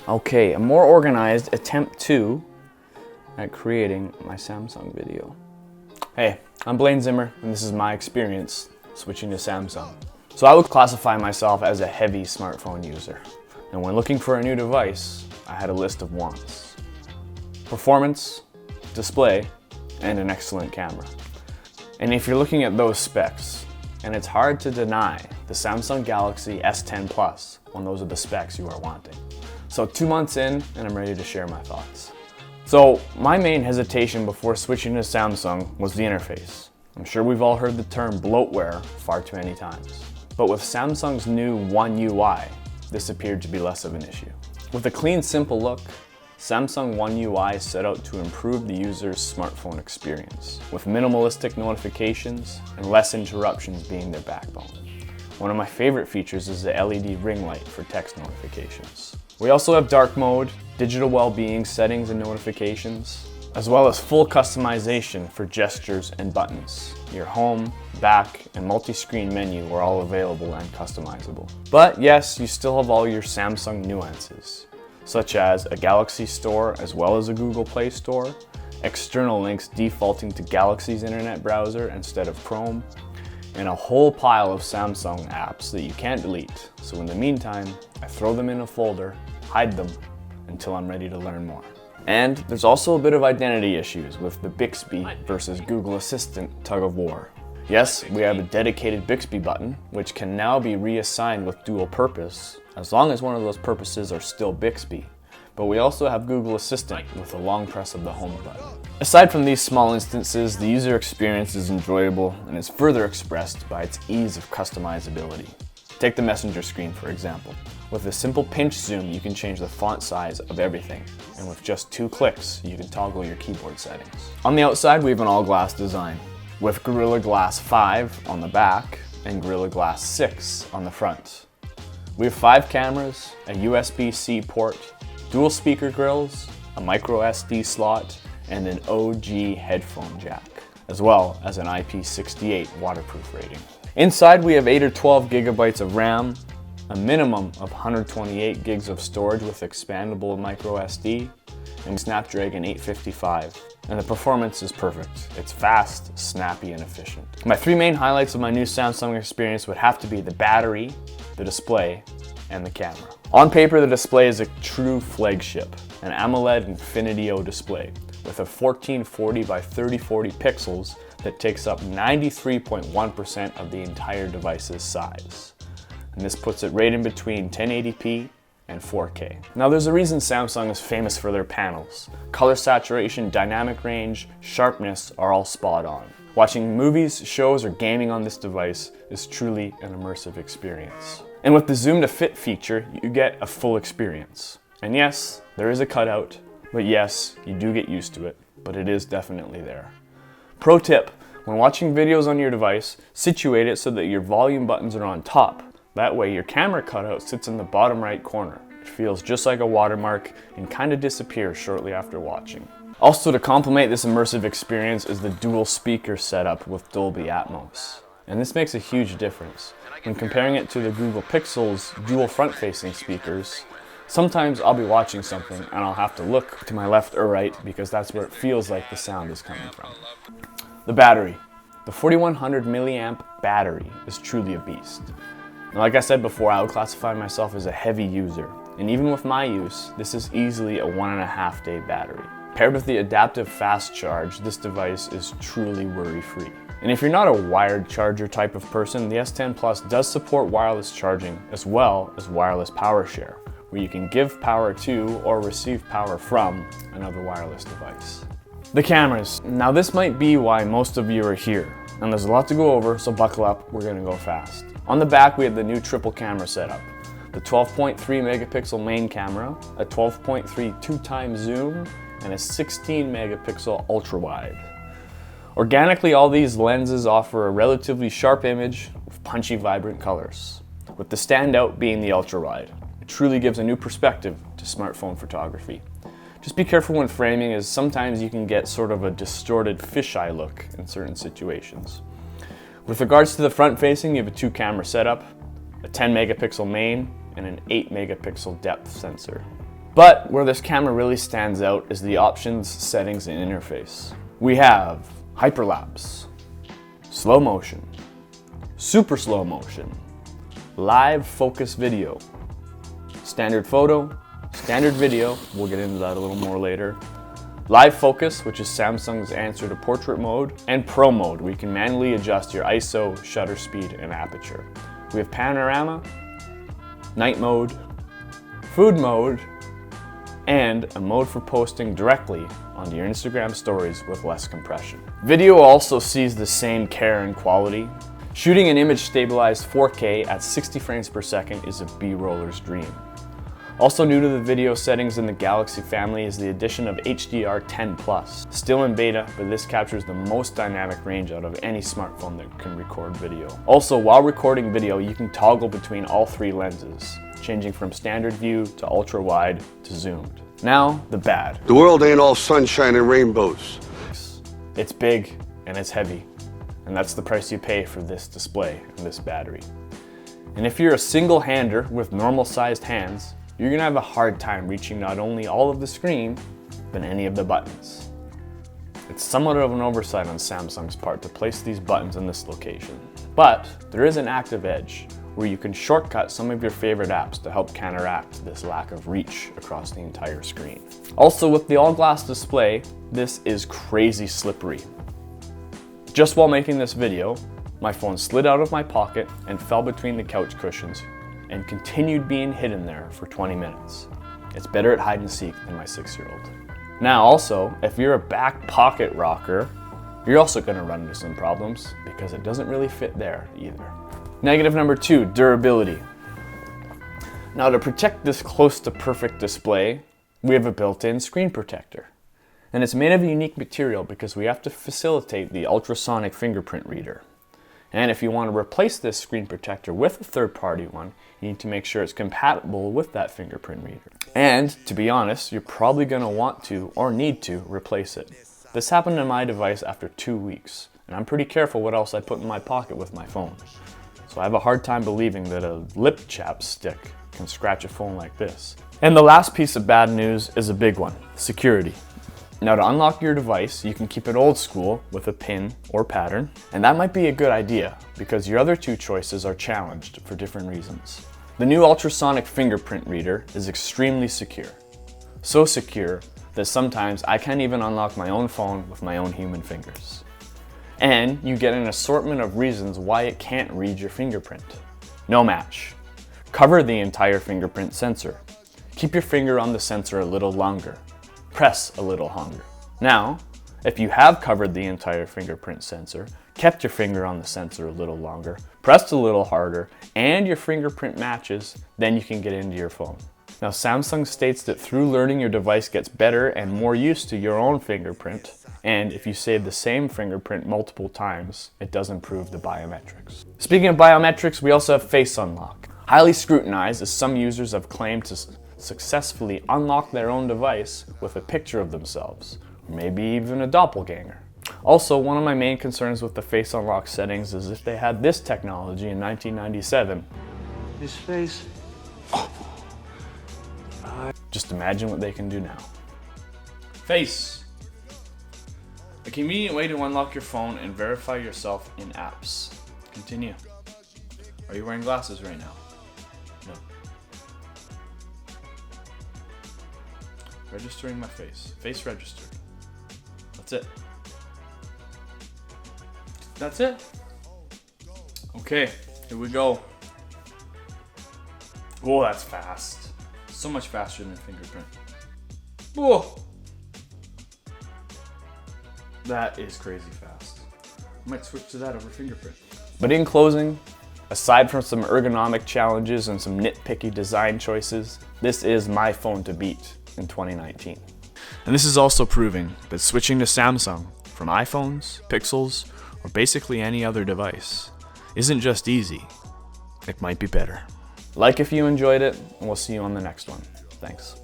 Okay, a more organized attempt 2 at creating my Samsung video. Hey, I'm Blaine Zimmer, and this is my experience switching to Samsung. So I would classify myself as a heavy smartphone user. And when looking for a new device, I had a list of wants: performance, display, and an excellent camera. And if you're looking at those specs, and it's hard to deny the Samsung Galaxy S10 Plus when those are the specs you are wanting. So 2 months in, and I'm ready to share my thoughts. So my main hesitation before switching to Samsung was the interface. I'm sure we've all heard the term bloatware far too many times. But with Samsung's new One UI, this appeared to be less of an issue. With a clean, simple look, Samsung One UI set out to improve the user's smartphone experience, with minimalistic notifications and less interruptions being their backbone. One of my favorite features is the LED ring light for text notifications. We also have dark mode, digital well-being settings and notifications, as well as full customization for gestures and buttons. Your home, back, and multi-screen menu are all available and customizable. But yes, you still have all your Samsung nuances, such as a Galaxy Store as well as a Google Play Store, external links defaulting to Galaxy's internet browser instead of Chrome, and a whole pile of Samsung apps that you can't delete. So in the meantime, I throw them in a folder, hide them, until I'm ready to learn more. And there's also a bit of identity issues with the Bixby versus Google Assistant tug of war. Yes, we have a dedicated Bixby button, which can now be reassigned with dual purpose, as long as one of those purposes are still Bixby. But we also have Google Assistant with a long press of the home button. Aside from these small instances, the user experience is enjoyable and is further expressed by its ease of customizability. Take the Messenger screen, for example. With a simple pinch zoom, you can change the font size of everything, and with just 2 clicks, you can toggle your keyboard settings. On the outside, we have an all-glass design, with Gorilla Glass 5 on the back and Gorilla Glass 6 on the front. We have 5 cameras, a USB-C port, dual speaker grills, a micro SD slot, and an OG headphone jack, as well as an IP68 waterproof rating. Inside, we have 8 or 12 gigabytes of RAM, a minimum of 128 gigs of storage with expandable micro SD, and Snapdragon 855. And the performance is perfect. It's fast, snappy, and efficient. My 3 main highlights of my new Samsung experience would have to be the battery, the display, and the camera. On paper, the display is a true flagship, an AMOLED Infinity-O display with a 1440 by 3040 pixels that takes up 93.1% of the entire device's size. And this puts it right in between 1080p and 4K. Now there's a reason Samsung is famous for their panels. Color saturation, dynamic range, sharpness are all spot on. Watching movies, shows, or gaming on this device is truly an immersive experience. And with the zoom to fit feature, you get a full experience. And yes, there is a cutout, but yes, you do get used to it, but it is definitely there. Pro tip, when watching videos on your device, situate it so that your volume buttons are on top. That way your camera cutout sits in the bottom right corner. It feels just like a watermark and kind of disappears shortly after watching. Also, to complement this immersive experience is the dual speaker setup with Dolby Atmos. And this makes a huge difference. When comparing it to the Google Pixel's dual front-facing speakers, sometimes I'll be watching something and I'll have to look to my left or right because that's where it feels like the sound is coming from. The battery. The 4100 milliamp battery is truly a beast. Now, like I said before, I would classify myself as a heavy user. And even with my use, this is easily a 1.5 day battery. Paired with the adaptive fast charge, this device is truly worry-free. And if you're not a wired charger type of person, the S10 Plus does support wireless charging as well as wireless power share, where you can give power to or receive power from another wireless device. The cameras. Now this might be why most of you are here, and there's a lot to go over, so buckle up, we're gonna go fast. On the back, we have the new triple camera setup. The 12.3 megapixel main camera, a 12.3 2x zoom, and a 16 megapixel ultra wide. Organically, all these lenses offer a relatively sharp image with punchy, vibrant colors, with the standout being the ultra wide. It truly gives a new perspective to smartphone photography. Just be careful when framing, as sometimes you can get sort of a distorted fisheye look in certain situations. With regards to the front facing, you have a 2-camera setup, a 10 megapixel main, and an 8 megapixel depth sensor. But where this camera really stands out is the options, settings, and interface. We have hyperlapse, slow motion, super slow motion, live focus video, standard photo, standard video, we'll get into that a little more later, live focus, which is Samsung's answer to portrait mode, and pro mode, where you can manually adjust your ISO, shutter speed, and aperture. We have panorama, night mode, food mode, and a mode for posting directly onto your Instagram stories with less compression. Video also sees the same care and quality. Shooting an image stabilized 4K at 60 frames per second is a B-roller's dream. Also new to the video settings in the Galaxy family is the addition of HDR10+. Still in beta, but this captures the most dynamic range out of any smartphone that can record video. Also, while recording video, you can toggle between all three lenses, changing from standard view to ultra wide to zoomed. Now, the bad. The world ain't all sunshine and rainbows. It's big and it's heavy, and that's the price you pay for this display and this battery. And if you're a single-hander with normal-sized hands, you're gonna have a hard time reaching not only all of the screen, but any of the buttons. It's somewhat of an oversight on Samsung's part to place these buttons in this location. But there is an active edge where you can shortcut some of your favorite apps to help counteract this lack of reach across the entire screen. Also, with the all-glass display, this is crazy slippery. Just while making this video, my phone slid out of my pocket and fell between the couch cushions and continued being hidden there for 20 minutes. It's better at hide and seek than my 6-year-old. Now also, if you're a back pocket rocker, you're also gonna run into some problems because it doesn't really fit there either. Negative number 2, durability. Now to protect this close to perfect display, we have a built-in screen protector. And it's made of a unique material because we have to facilitate the ultrasonic fingerprint reader. And if you want to replace this screen protector with a third-party one, you need to make sure it's compatible with that fingerprint reader. And to be honest, you're probably going to want to or need to replace it. This happened to my device after 2 weeks, and I'm pretty careful what else I put in my pocket with my phone. So I have a hard time believing that a lip chapstick can scratch a phone like this. And the last piece of bad news is a big one, security. Now to unlock your device, you can keep it old school with a pin or pattern, and that might be a good idea because your other two choices are challenged for different reasons. The new ultrasonic fingerprint reader is extremely secure. So secure that sometimes I can't even unlock my own phone with my own human fingers. And you get an assortment of reasons why it can't read your fingerprint. No match. Cover the entire fingerprint sensor. Keep your finger on the sensor a little longer. Press a little harder. Now, if you have covered the entire fingerprint sensor, kept your finger on the sensor a little longer, pressed a little harder, and your fingerprint matches, then you can get into your phone. Now, Samsung states that through learning, your device gets better and more used to your own fingerprint, and if you save the same fingerprint multiple times, it does improve the biometrics. Speaking of biometrics, we also have Face Unlock. Highly scrutinized, as some users have claimed to successfully unlock their own device with a picture of themselves, or maybe even a doppelganger. Also, one of my main concerns with the Face Unlock settings is if they had this technology in 1997. His face. Just imagine what they can do now. Face. A convenient way to unlock your phone and verify yourself in apps. Continue. Are you wearing glasses right now? No. Registering my face. Face registered. That's it. That's it. Okay, here we go. Oh, that's fast. So much faster than fingerprint. Whoa! That is crazy fast. I might switch to that over fingerprint. But in closing, aside from some ergonomic challenges and some nitpicky design choices, this is my phone to beat in 2019. And this is also proving that switching to Samsung from iPhones, Pixels, or basically any other device isn't just easy, it might be better. Like if you enjoyed it, and we'll see you on the next one. Thanks.